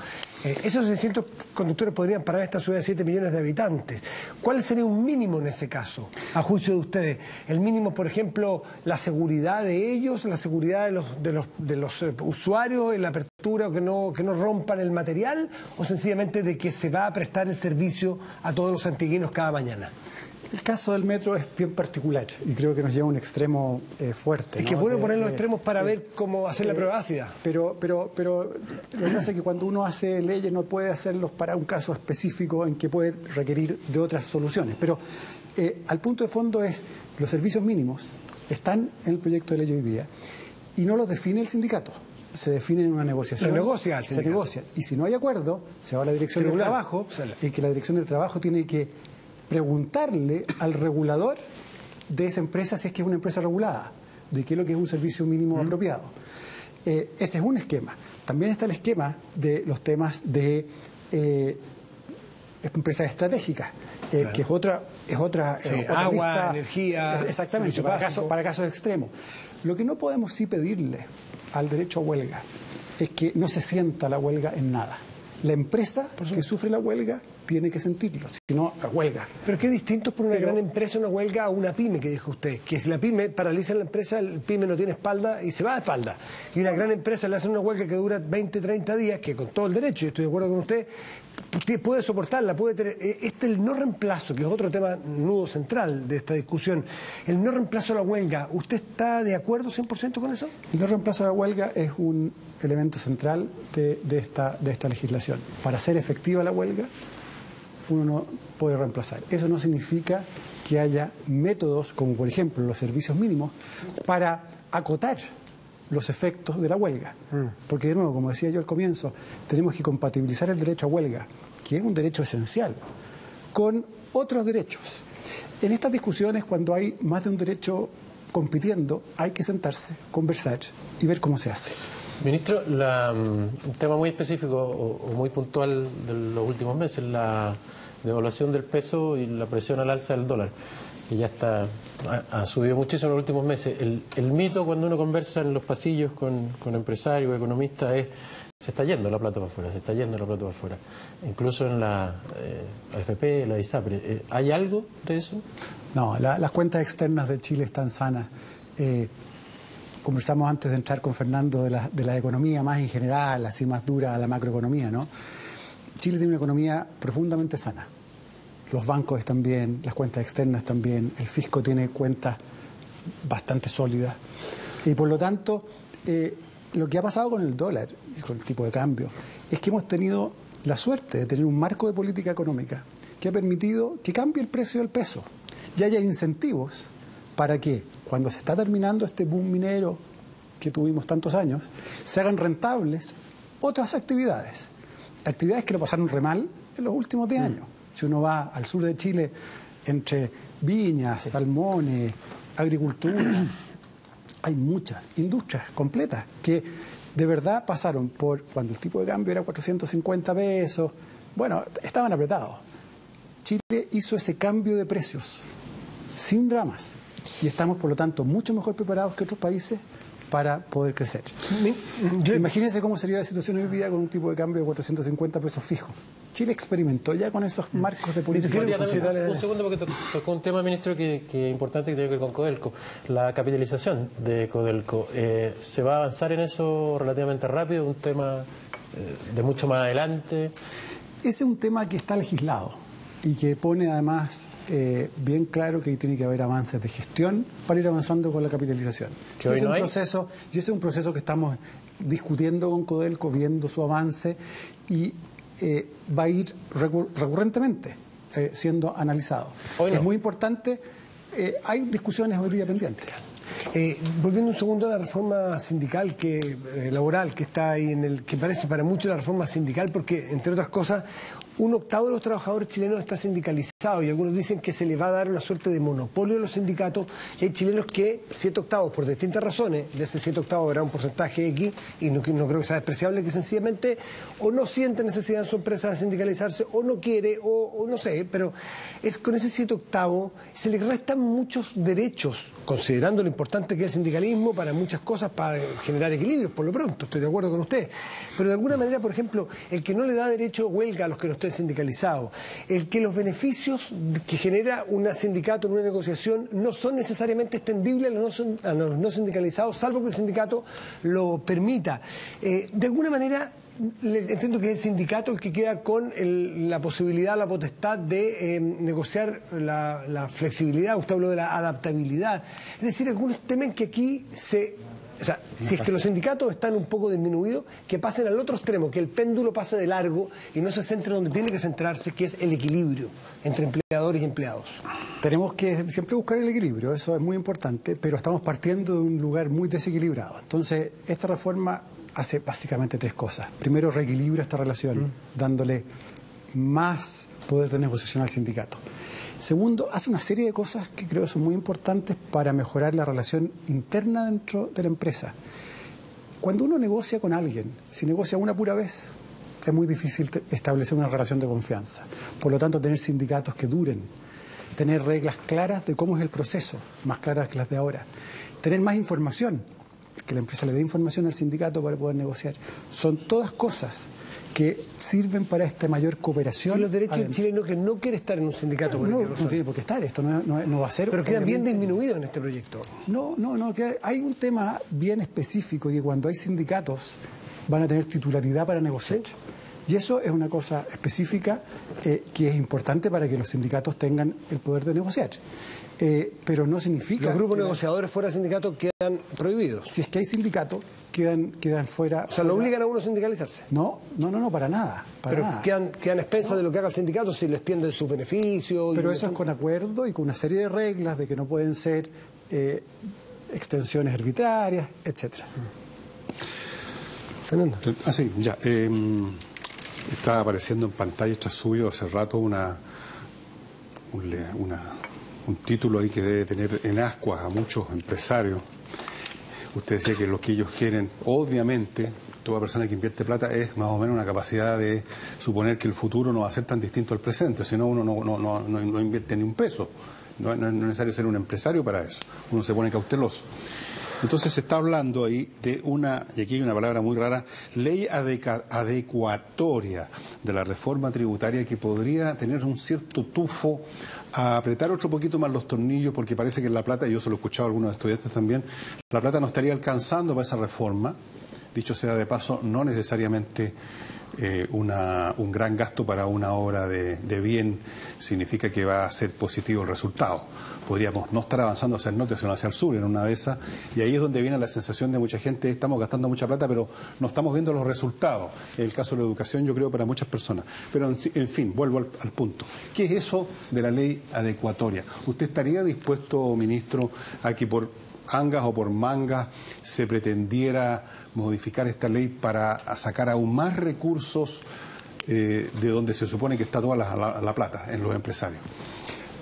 Esos 600 conductores podrían parar esta ciudad de 7 millones de habitantes. ¿Cuál sería un mínimo en ese caso, a juicio de ustedes? ¿El mínimo, por ejemplo, la seguridad de ellos, la seguridad de los usuarios en la apertura, que no rompan el material, o sencillamente de que se va a prestar el servicio a todos los santiaguinos cada mañana? El caso del metro es bien particular y creo que nos lleva a un extremo fuerte. Es que es bueno poner los extremos para ver cómo hacer la prueba ácida. Pero lo que pasa es que cuando uno hace leyes no puede hacerlos para un caso específico en que puede requerir de otras soluciones. Pero al punto de fondo es, los servicios mínimos están en el proyecto de ley hoy día y no los define el sindicato. Se define en una negociación. Se negocia al sindicato. Se negocia. Y si no hay acuerdo, se va a la Dirección del Trabajo y que la Dirección del Trabajo tiene que preguntarle al regulador de esa empresa, si es que es una empresa regulada, de qué es lo que es un servicio mínimo apropiado. Ese es un esquema. También está el esquema de los temas de empresas estratégicas, que es otra agua, lista, energía, exactamente, para casos extremos. Lo que no podemos sí pedirle al derecho a huelga es que no se sienta la huelga en nada. La empresa que sufre la huelga tiene que sentirlo, si no, la huelga. Pero qué distinto es por una gran empresa una huelga a una pyme, que dijo usted, que si la pyme paraliza la empresa, el pyme no tiene espalda y se va de espalda. Y una gran empresa le hace una huelga que dura 20, 30 días, que con todo el derecho, y estoy de acuerdo con usted puede soportarla, puede tener... el no reemplazo, que es otro tema nudo central de esta discusión, el no reemplazo a la huelga, ¿usted está de acuerdo 100% con eso? El no reemplazo a la huelga es un elemento central de esta legislación. Para ser efectiva la huelga, uno no puede reemplazar. Eso no significa que haya métodos, como por ejemplo los servicios mínimos, para acotar los efectos de la huelga. Porque de nuevo, como decía yo al comienzo, tenemos que compatibilizar el derecho a huelga, que es un derecho esencial, con otros derechos. En estas discusiones, cuando hay más de un derecho compitiendo, hay que sentarse, conversar y ver cómo se hace. Ministro, un tema muy específico o muy puntual de los últimos meses, la devaluación del peso y la presión al alza del dólar, que ya ha subido muchísimo en los últimos meses. El mito cuando uno conversa en los pasillos con empresarios, economistas, es se está yendo la plata para afuera, se está yendo la plata para afuera. Incluso en la AFP, la ISAPRE. ¿Hay algo de eso? No, las cuentas externas de Chile están sanas. Conversamos antes de entrar con Fernando de la economía más en general, así más dura, la macroeconomía, ¿no? Chile tiene una economía profundamente sana. Los bancos están bien, las cuentas externas están bien, el fisco tiene cuentas bastante sólidas. Y por lo tanto, lo que ha pasado con el dólar y con el tipo de cambio es que hemos tenido la suerte de tener un marco de política económica que ha permitido que cambie el precio del peso y haya incentivos para que cuando se está terminando este boom minero que tuvimos tantos años, se hagan rentables otras actividades. Actividades que lo pasaron re mal en los últimos 10 años. Si uno va al sur de Chile, entre viñas, salmones, agricultura, hay muchas industrias completas que de verdad pasaron por, cuando el tipo de cambio era 450 pesos, bueno, estaban apretados. Chile hizo ese cambio de precios sin dramas y estamos, por lo tanto, mucho mejor preparados que otros países para poder crecer. Imagínense cómo sería la situación hoy día con un tipo de cambio de 450 pesos fijo. Chile experimentó ya con esos marcos de política. Un segundo, porque tocó un tema, ministro, que es importante, que tiene que ver con Codelco. La capitalización de Codelco. ¿Se va a avanzar en eso relativamente rápido? ¿Un tema de mucho más adelante? Ese es un tema que está legislado y que pone además bien claro que tiene que haber avances de gestión para ir avanzando con la capitalización. ¿Que hoy no hay? Y ese es un proceso que estamos discutiendo con Codelco, viendo su avance y va a ir recurrentemente siendo analizado. Es muy importante, hay discusiones hoy día pendientes. Volviendo un segundo a la reforma sindical laboral que está ahí, que parece para muchos la reforma sindical, porque entre otras cosas 1/8 de los trabajadores chilenos está sindicalizado y algunos dicen que se le va a dar una suerte de monopolio a los sindicatos y hay chilenos que 7/8 por distintas razones, de ese 7/8 habrá un porcentaje X y no creo que sea despreciable, que sencillamente o no siente necesidad en su empresa de sindicalizarse o no quiere o no sé, pero es con ese 7/8 se le restan muchos derechos, considerando lo importante que es el sindicalismo para muchas cosas, para generar equilibrios, por lo pronto, estoy de acuerdo con usted, pero de alguna manera, por ejemplo, el que no le da derecho a huelga a los que no estén sindicalizados, el que los beneficios que genera un sindicato en una negociación no son necesariamente extendibles a los no sindicalizados, salvo que el sindicato lo permita. De alguna manera, entiendo que es el sindicato el que queda con la posibilidad, la potestad de negociar la flexibilidad. Usted habló de la adaptabilidad. Es decir, algunos temen que aquí o sea, si es que los sindicatos están un poco disminuidos, que pasen al otro extremo, que el péndulo pase de largo y no se centre donde tiene que centrarse, que es el equilibrio entre empleadores y empleados. Tenemos que siempre buscar el equilibrio, eso es muy importante, pero estamos partiendo de un lugar muy desequilibrado. Entonces, esta reforma hace básicamente 3 cosas. Primero, reequilibra esta relación, dándole más poder de negociación al sindicato. Segundo, hace una serie de cosas que creo son muy importantes para mejorar la relación interna dentro de la empresa. Cuando uno negocia con alguien, si negocia una pura vez, es muy difícil establecer una relación de confianza. Por lo tanto, tener sindicatos que duren, tener reglas claras de cómo es el proceso, más claras que las de ahora, tener más información que la empresa le dé información al sindicato para poder negociar. Son todas cosas que sirven para esta mayor cooperación. Y los derechos del chileno que no quiere estar en un sindicato. No tiene por qué estar, esto no va a ser... Pero quedan bien disminuidos en este proyecto. No, que hay un tema bien específico y que cuando hay sindicatos van a tener titularidad para negociar. Y eso es una cosa específica que es importante para que los sindicatos tengan el poder de negociar. Pero no significa... Los grupos negociadores fuera de sindicato quedan prohibidos. Si es que hay sindicatos, quedan fuera... O sea, ¿lo obligan a uno a sindicalizarse? No, para nada. Pero quedan expensas de lo que haga el sindicato si les tienden sus beneficios... Pero eso es con acuerdo y con una serie de reglas de que no pueden ser extensiones arbitrarias, etcétera. Fernando. Sí, ya. Está apareciendo en pantalla, está subido hace rato un título ahí que debe tener en ascuas a muchos empresarios. Usted decía que lo que ellos quieren, obviamente, toda persona que invierte plata es más o menos una capacidad de suponer que el futuro no va a ser tan distinto al presente, si no uno no invierte ni un peso. No es necesario ser un empresario para eso, uno se pone cauteloso. Entonces se está hablando ahí de una, y aquí hay una palabra muy rara, ley adecuatoria de la reforma tributaria que podría tener un cierto tufo a apretar otro poquito más los tornillos, porque parece que La Plata, y yo se lo he escuchado a algunos estudiantes también, La Plata no estaría alcanzando para esa reforma. Dicho sea de paso, no necesariamente un gran gasto para una obra de bien significa que va a ser positivo el resultado. Podríamos no estar avanzando hacia el norte, sino hacia el sur en una de esas, y ahí es donde viene la sensación de mucha gente, estamos gastando mucha plata, pero no estamos viendo los resultados. En el caso de la educación, yo creo, para muchas personas. Pero, en fin, vuelvo al punto. ¿Qué es eso de la ley adecuatoria? ¿Usted estaría dispuesto, ministro, a que por angas o por mangas se pretendiera modificar esta ley para sacar aún más recursos de donde se supone que está toda la plata, en los empresarios?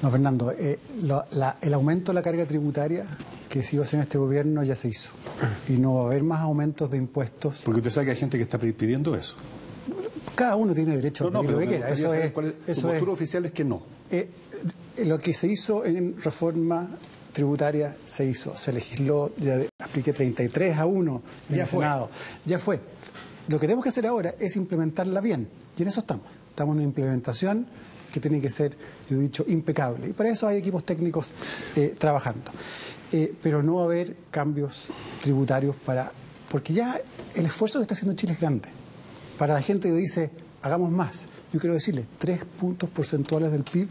No, Fernando, el aumento de la carga tributaria que se iba a hacer en este gobierno ya se hizo. Y no va a haber más aumentos de impuestos. Porque usted sabe que hay gente que está pidiendo eso. Cada uno tiene derecho a pedir lo que quiera. Eso es, su postura oficial es que no. Lo que se hizo en reforma tributaria se hizo, se legisló, ya apliqué 33-1 en el Senado. Ya fue. Lo que tenemos que hacer ahora es implementarla bien. Y en eso estamos. Estamos en una implementación que tiene que ser, yo he dicho, impecable. Y para eso hay equipos técnicos trabajando. Pero no va a haber cambios tributarios porque ya el esfuerzo que está haciendo Chile es grande. Para la gente que dice, hagamos más, yo quiero decirle, 3 puntos porcentuales del PIB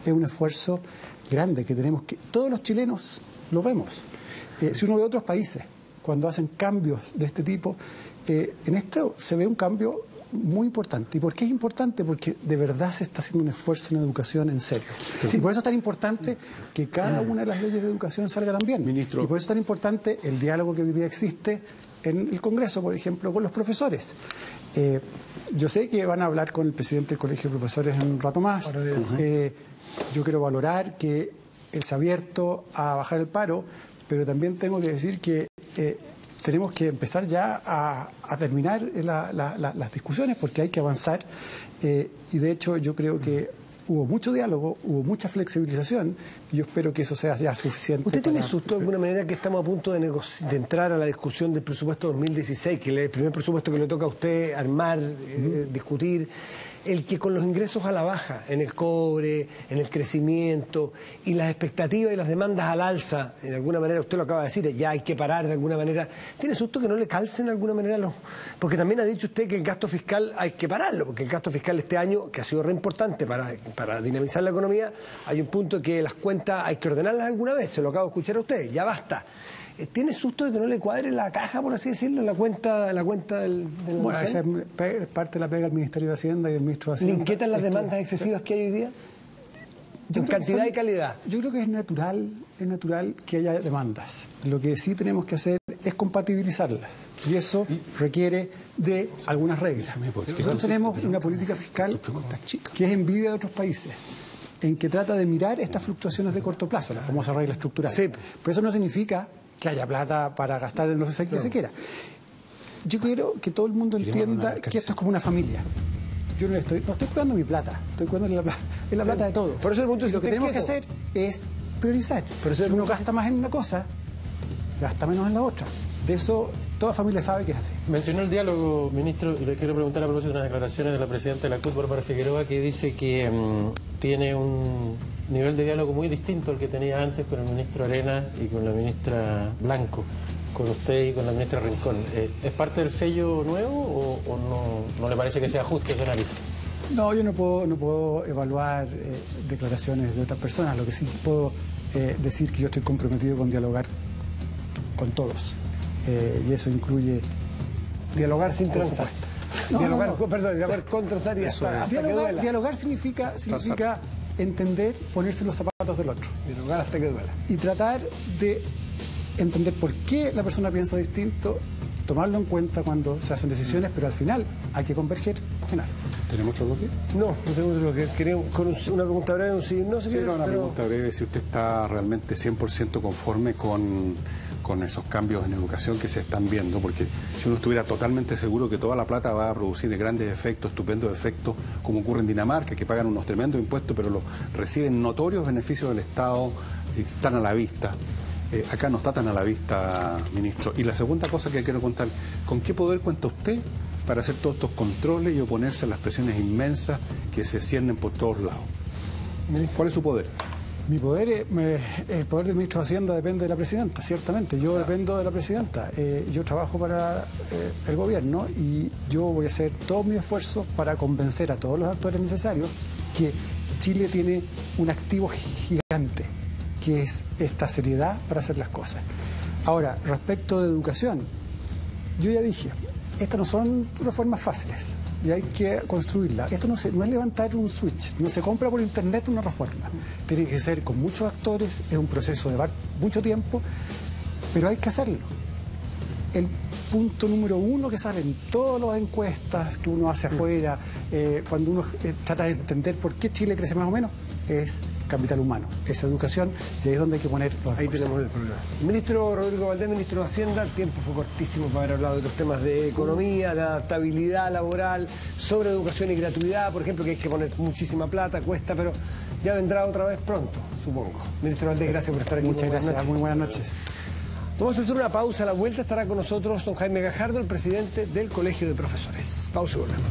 es un esfuerzo grande que tenemos que... Todos los chilenos lo vemos. Si uno ve otros países, cuando hacen cambios de este tipo, en esto se ve un cambio muy importante. ¿Y por qué es importante? Porque de verdad se está haciendo un esfuerzo en educación en serio. Sí. Y por eso es tan importante que cada una de las leyes de educación salga también. Ministro. Y por eso es tan importante el diálogo que hoy día existe en el Congreso, por ejemplo, con los profesores. Yo sé que van a hablar con el presidente del Colegio de Profesores en un rato más. Yo quiero valorar que él se ha abierto a bajar el paro, pero también tengo que decir que tenemos que empezar ya a terminar las discusiones porque hay que avanzar y de hecho yo creo que hubo mucho diálogo, hubo mucha flexibilización y yo espero que eso sea ya suficiente. ¿Usted tiene susto de alguna manera que estamos a punto de entrar a la discusión del presupuesto 2016, que es el primer presupuesto que le toca a usted armar, discutir? El que con los ingresos a la baja, en el cobre, en el crecimiento y las expectativas y las demandas al alza, de alguna manera, usted lo acaba de decir, ya hay que parar de alguna manera, ¿tiene susto que no le calcen de alguna manera los...? Porque también ha dicho usted que el gasto fiscal hay que pararlo, porque el gasto fiscal este año, que ha sido re importante para dinamizar la economía, hay un punto que las cuentas hay que ordenarlas alguna vez, se lo acabo de escuchar a usted, ya basta. ¿Tiene susto de que no le cuadre la caja, por así decirlo, la cuenta del Bueno, esa es parte de la pega del Ministerio de Hacienda y del Ministro de Hacienda. ¿Le inquietan las demandas excesivas que hay hoy día? En cantidad y calidad. Yo creo que es natural que haya demandas. Lo que sí tenemos que hacer es compatibilizarlas. Y eso requiere de algunas reglas. Nosotros tenemos una política fiscal que es envidia de otros países, en que trata de mirar estas fluctuaciones de corto plazo, la famosa regla estructural. Sí. Pero eso no significa que haya plata para gastar en los que se quiera. Yo quiero que todo el mundo entienda que esto es como una familia. Yo no estoy cuidando mi plata, estoy cuidando la plata de todos. Por eso el punto es lo que tenemos que hacer es priorizar. Si uno gasta más en una cosa, gasta menos en la otra. De eso toda familia sabe que es así. Mencionó el diálogo, ministro, y le quiero preguntar a propósito de unas declaraciones de la presidenta de la CUT, Bárbara Figueroa, que dice que tiene un nivel de diálogo muy distinto al que tenía antes con el ministro Arena y con la ministra Blanco, con usted y con la ministra Rincón. ¿Es parte del sello nuevo o no le parece que sea justo ese análisis? No, yo no puedo evaluar declaraciones de otras personas. Lo que sí puedo decir que yo estoy comprometido con dialogar con todos. Y eso incluye dialogar sin transar. Dialogar con transar y hasta que duela. Dialogar significa entender, ponerse los zapatos del otro. Dialogar hasta que duela. Y tratar de entender por qué la persona piensa distinto, tomarlo en cuenta cuando se hacen decisiones, pero al final hay que converger. ¿Tenemos otro bloque? No tenemos otro bloque. Queríamos con una pregunta breve, una pregunta breve, si usted está realmente 100% conforme con esos cambios en educación que se están viendo, porque si uno estuviera totalmente seguro que toda la plata va a producir grandes efectos, estupendos efectos, como ocurre en Dinamarca, que pagan unos tremendos impuestos, pero reciben notorios beneficios del Estado, y están a la vista. Acá no está tan a la vista, ministro. Y la segunda cosa que quiero contar, ¿con qué poder cuenta usted para hacer todos estos controles y oponerse a las presiones inmensas que se ciernen por todos lados? ¿Cuál es su poder? Mi poder, el poder del ministro de Hacienda depende de la presidenta, ciertamente. Yo dependo de la presidenta. Yo trabajo para el gobierno y yo voy a hacer todos mis esfuerzos para convencer a todos los actores necesarios que Chile tiene un activo gigante, que es esta seriedad para hacer las cosas. Ahora, respecto de educación, yo ya dije, estas no son reformas fáciles y hay que construirlas. Esto no es levantar un switch, no se compra por internet una reforma. Tiene que ser con muchos actores, es un proceso de mucho tiempo, pero hay que hacerlo. El punto número uno que sale en todas las encuestas que uno hace afuera, cuando uno trata de entender por qué Chile crece más o menos, es capital humano, es educación, y ahí es donde hay que poner los Ahí tenemos el problema. Ministro Rodrigo Valdés, ministro de Hacienda, el tiempo fue cortísimo para haber hablado de otros temas de economía, de adaptabilidad laboral, sobre educación y gratuidad, por ejemplo, que hay que poner muchísima plata, cuesta, pero ya vendrá otra vez pronto, supongo. Ministro Valdés, gracias por estar aquí. Muchas gracias, muy buenas noches. Vamos a hacer una pausa, a la vuelta estará con nosotros don Jaime Gajardo, el presidente del Colegio de Profesores. Pausa y volvemos.